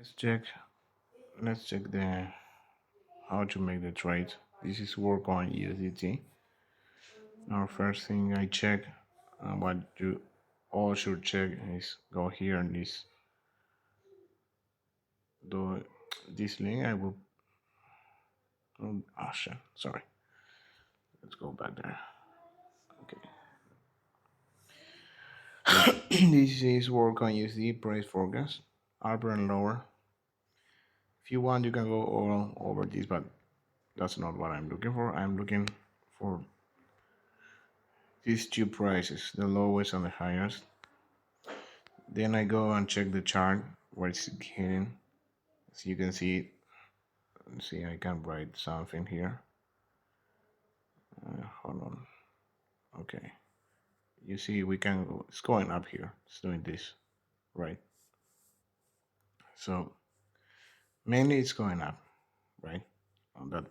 Let's check the how to make the trade. This is work on USDT. Now first thing I check, what you all should check is go here and this link. I will shit, sorry, let's go back there. Okay. This is work on USD price forecast, upper and lower. If you want, you can go all over this, but that's not what I'm looking for. I'm looking for these two prices, the lowest and the highest. Then I go and check the chart where it's hitting. As you can see, I can write something here. Hold on. Okay. You see, we can go, it's going up here. It's doing this, right? So mainly it's going up, right? On that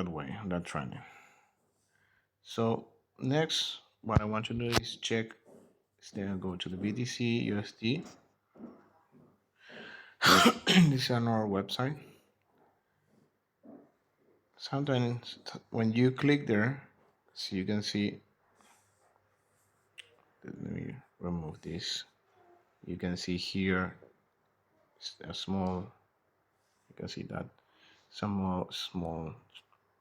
way, on that trending. So next, what I want to do is check. Then go to the BTC USD. This is on our website. Sometimes when you click there, so you can see, let me remove this. You can see here a small, you can see that some small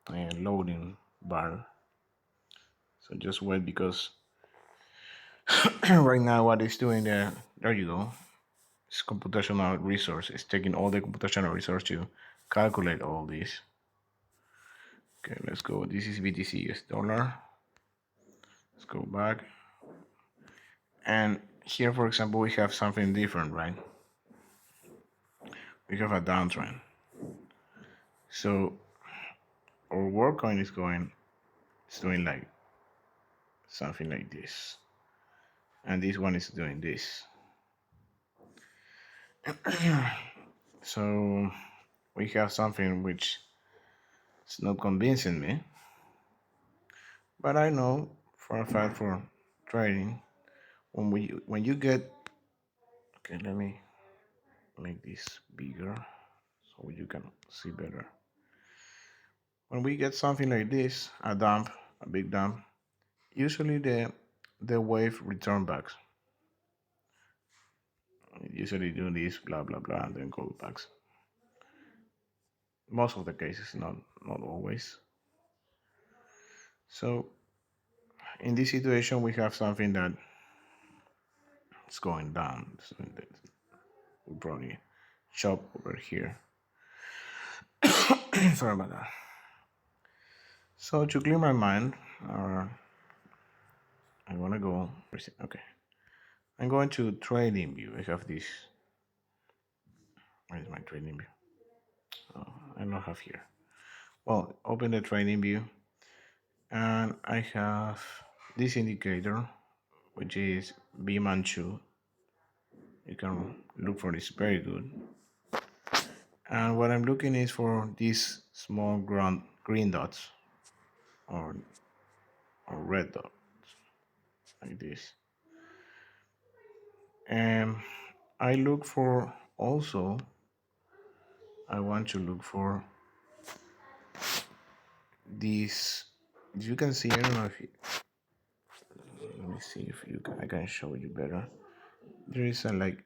loading bar. So just wait, because right now what it's doing there you go, it's computational resource. It's taking all the computational resource to calculate all this. Okay, let's go. This is BTC US dollar. Let's go back. And here, for example, we have something different, right? We have a downtrend. So our work coin is doing like something like this. And this one is doing this. So we have something which is not convincing me. But I know for a fact, for trading, when you get, okay, let me make this bigger so you can see better. When we get something like this, a big dump, usually the wave return back. Usually do this, blah blah blah, and then go back. Most of the cases, not always. So in this situation, we have something that is going down. So we probably chop over here. Sorry about that. So to clear my mind, I want to go. Okay, I'm going to Tradingview. I have this. Where is my Tradingview? Oh, I don't have here. Well, open the Tradingview, and I have this indicator, which is Vumanchu. You can look for this, very good. And what I'm looking is for these small green dots, or red dots, like this. And I look for also, I want to look for these. You can see, I don't know if you, let me see if I can show you better. There is a like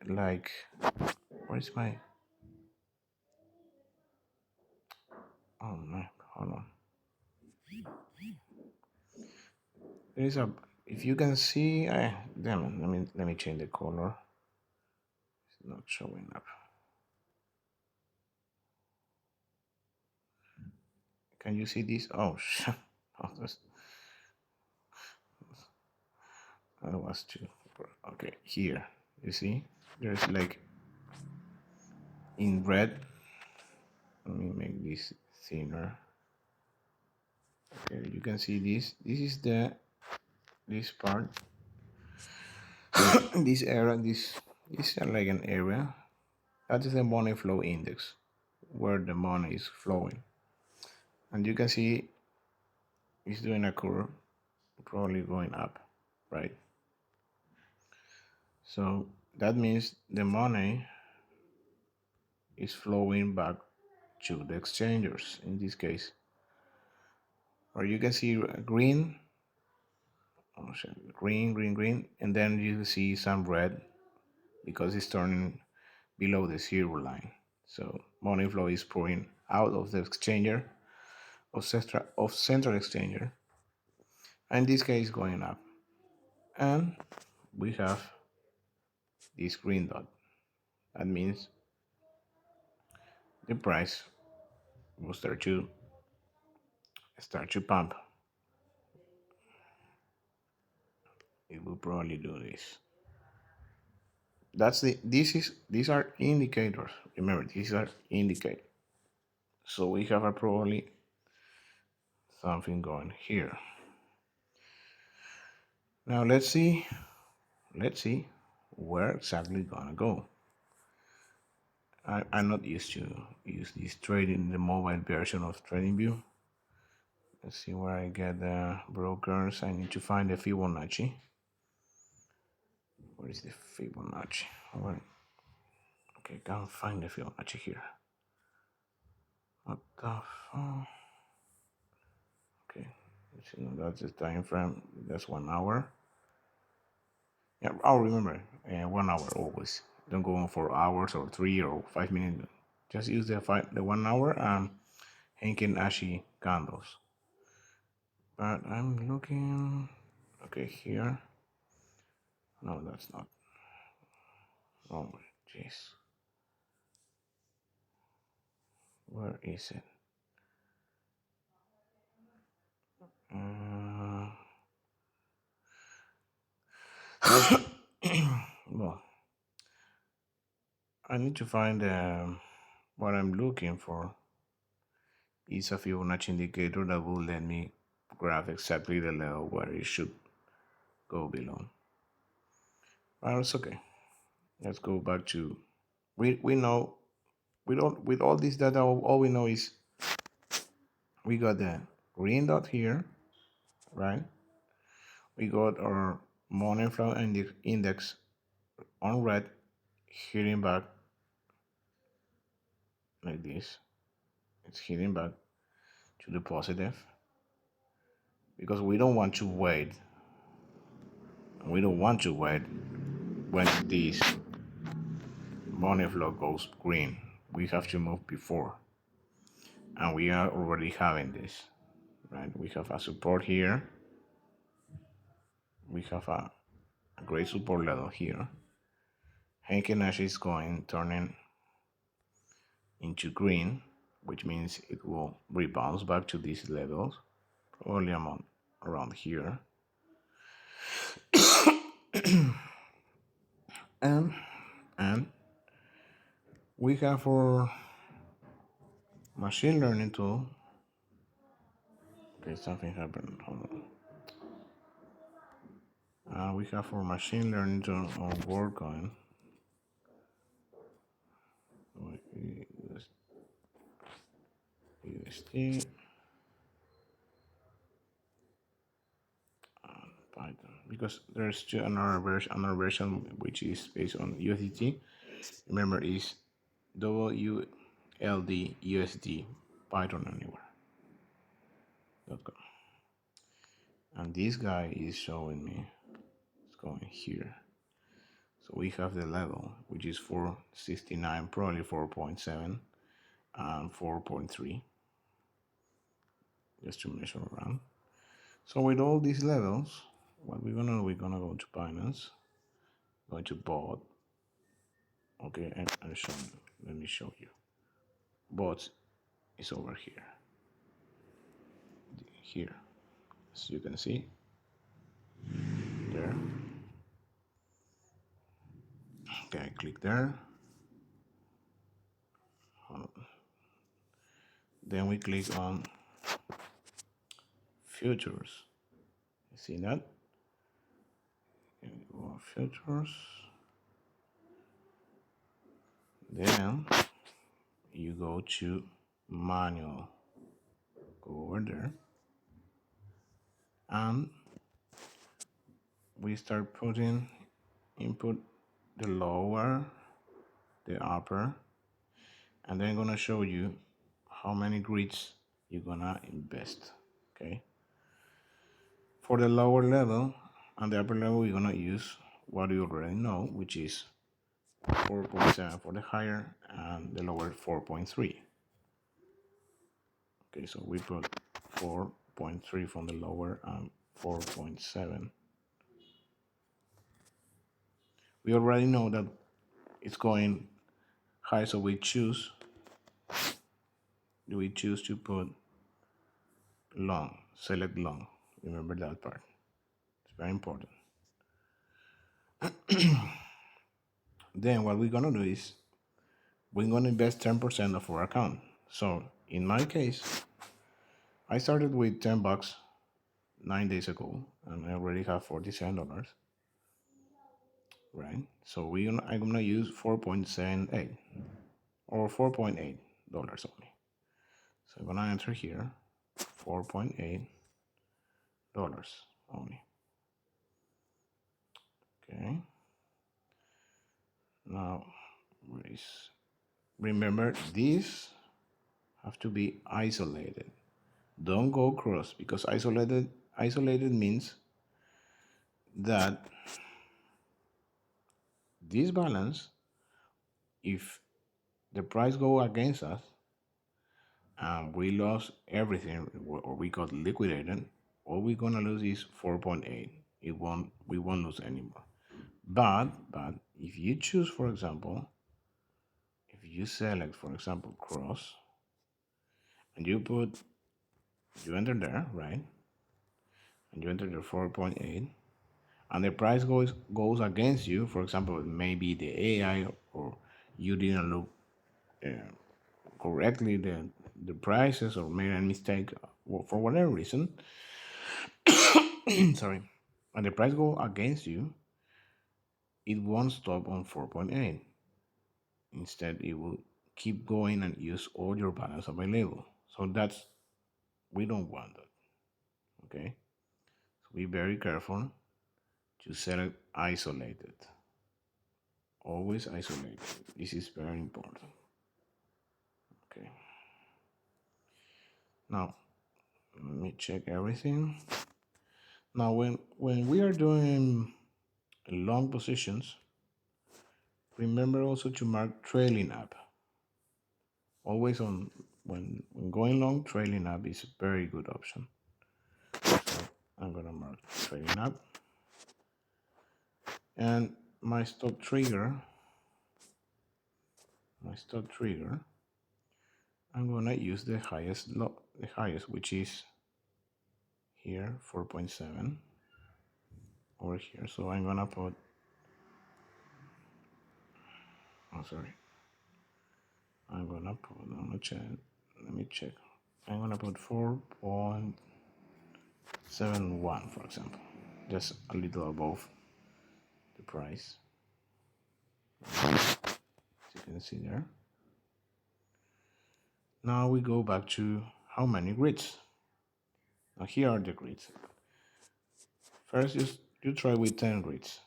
where's my, oh no, hold on. There is a, if you can see, damn it, let me change the color. It's not showing up. Can you see this? Oh shit. Oh, that was too. Okay, here you see there's like in red. Let me make this thinner. Okay, you can see this. This is this part. This area. This is like an area. That is the money flow index, where the money is flowing. And you can see it's doing a curve, probably going up, right? So that means the money is flowing back to the exchangers in this case. Or you can see green, oh, green, green, green, and then you see some red because it's turning below the zero line. So money flow is pouring out of the exchanger, of central exchanger, and this case going up. And we have this green dot. That means the price will start to pump. It will probably do this. These are indicators. Remember, these are indicators. So we have a probably something going here. Now let's see where exactly gonna go. I'm not used to use this trading, the mobile version of Tradingview. Let's see where I get the brokers. I need to find the Fibonacci. Where is the Fibonacci? Okay, can't find the Fibonacci here. What the fuck? Okay, that's the time frame. That's 1 hour. Yeah, I'll remember. 1 hour always. Don't go on for hours or 3 or 5 minutes. Just use the 1 hour and Henkin Ashi candles. But I'm looking. Okay, here. No, that's not. Oh, jeez. Where is it? Uh, well, I need to find what I'm looking for is a Fibonacci indicator that will let me graph exactly the level where it should go below. But it's okay. Let's go back to we know with all this data all we know is we got the green dot here, right? We got our money flow index on red hitting back like this. It's hitting back to the positive because we don't want to wait. We don't want to wait when this money flow goes green. We have to move before, and we are already having this, right? We have a support here. We have a great support level here. Henkin Nash is turning into green, which means it will rebound back to these levels, probably around here. and we have our machine learning tool. Okay, something happened. Hold on. We have our machine learning tool on WorldCoin. USD. Python, because there's still another version which is based on USDT. Remember, is WLD USD Python anywhere.com. And this guy is showing me it's going here. So we have the level which is 469, probably 4.7 and 4.3, just to measure around. So with all these levels, what we're gonna do, we're gonna go to Binance, going to bot. Okay, and show you. Let me show you. Bot is over here. Here, as you can see, there. Okay, click there. Then we click on futures. You see that? Here we go on futures. Then you go to manual. Go over there. And we start putting input the lower, the upper, and then I'm gonna show you how many grids you're gonna invest. Okay. For the lower level and the upper level, we're gonna use what you already know, which is 4.7 for the higher and the lower 4.3. Okay, so we put 4.3 from the lower and 4.7. We already know that it's going high, so we choose to put long, select long. Remember that part. It's very important. Then what we're gonna do is we're gonna invest 10% of our account. So in my case, I started with $10 9 days ago, and I already have $47, right? So I'm gonna use 4.78 or $4.8 only. So I'm gonna enter here $4.8 only. Okay. Now, remember these have to be isolated. Don't go cross, because isolated means that this balance, if the price go against us and we lost everything or we got liquidated, all we're gonna lose is 4.8. We won't lose anymore. But if you choose, for example, if you select, for example, cross, and you enter there, right? And you enter the 4.8, and the price goes against you. For example, maybe the AI, or you didn't look uh, correctly the prices, or made a mistake for whatever reason. Sorry, and the price go against you, it won't stop on 4.8. Instead, it will keep going and use all your balance available. So we don't want that. Okay, so be very careful to select isolated. Always isolated. This is very important. Okay. Now let me check everything. Now when we are doing long positions, remember also to mark trailing up. Always on when going long, trailing up is a very good option. So I'm gonna mark trailing up. And my stop trigger, I'm gonna use the highest, which is here, 4.7 over here. So I'm gonna put, oh sorry, let me check. I'm gonna put 4.71, for example, just a little above the price. As you can see there. Now we go back to how many grids. Now here are the grids. First, you try with 10 grids,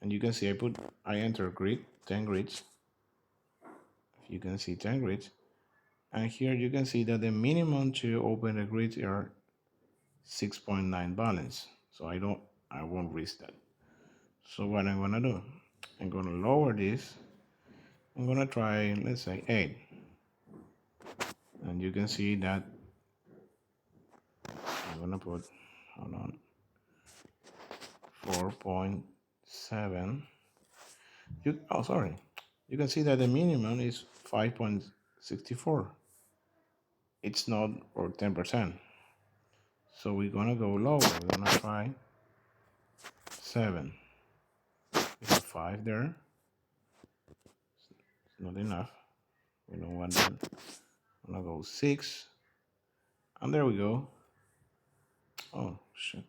and you can see I enter grid 10 grids. You can see 10 grids, and here you can see that the minimum to open a grid are 6.9 balance. So I won't risk that. So what I'm gonna do, I'm gonna lower this. I'm gonna try, let's say 8, and you can see that I'm gonna put, hold on, 4.7. Sorry, you can see that the minimum is 5.64. It's not, or 10%. So we're gonna go lower. We're gonna try 7. We have 5 there. It's not enough. We don't want that. I'm gonna go 6. And there we go. Oh shit.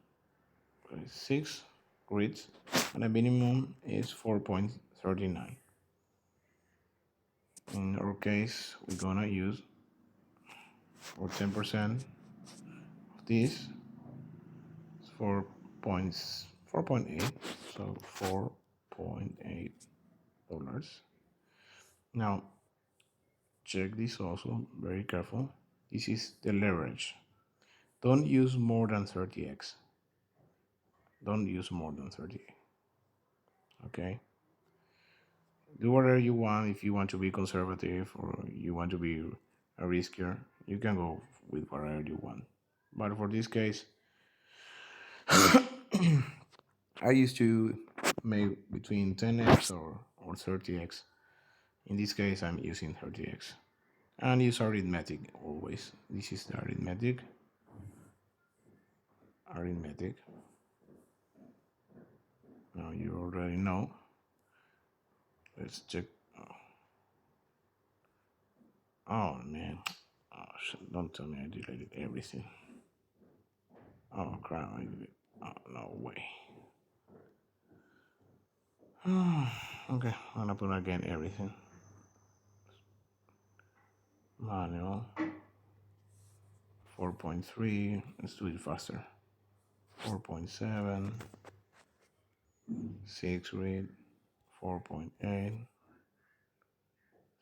6 grids. And the minimum is 4.39. In our case, we're gonna use for 10% of this. It's 4.8. So $4.8. Now check this also, very careful. This is the leverage. Don't use more than 30x. Don't use more than 30. Okay? Do whatever you want. If you want to be conservative or you want to be a riskier, you can go with whatever you want. But for this case, I used to make between 10x or 30x. In this case, I'm using 30x. And use arithmetic always. This is the arithmetic. Arithmetic. Now you already know. Let's check. Oh man. Oh, shit. Don't tell me I deleted everything. Oh crap. Oh, no way. Okay, I'm gonna put again everything. Manual 4.3. Let's do it faster. 4.7. 6 read. 4.8.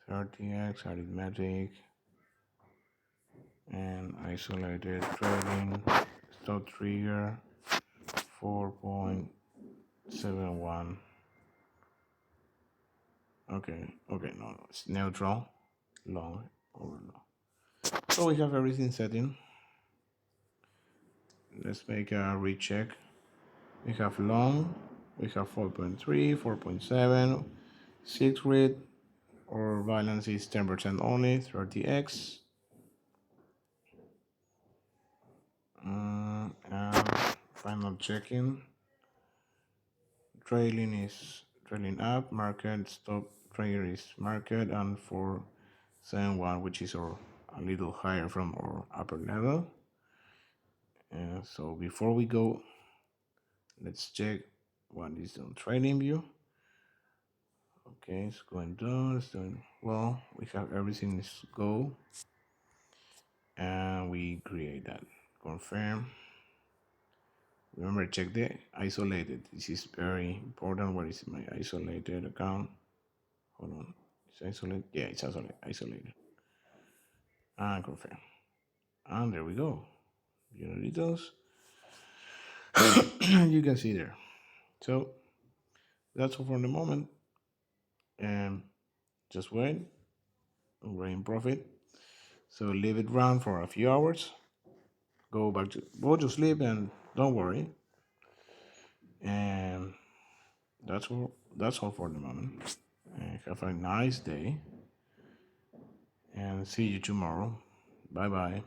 30x arithmetic. And isolated trading. Stop trigger 4.71. Okay, no, it's neutral, long over long. So we have everything set in. Let's make a recheck. We have long, we have 4.3, 4.7, 6 read, our balance is 10% only, 30x. And final checking. Trailing up, market stop trigger is market, and 471, which is a little higher from our upper level. And so before we go, let's check what is on Tradingview. Okay, it's going down, it's doing well. We have everything is go, and we create that. Confirm. Remember, check the isolated. This is very important. Where is my isolated account? Hold on. It's isolated. Yeah, it's isolated. And confirm. And there we go. Unit details. You can see there. So that's all for the moment. And just wait. We're in profit. So leave it run for a few hours. Go to sleep and don't worry. And that's all for the moment. And have a nice day. And see you tomorrow. Bye bye.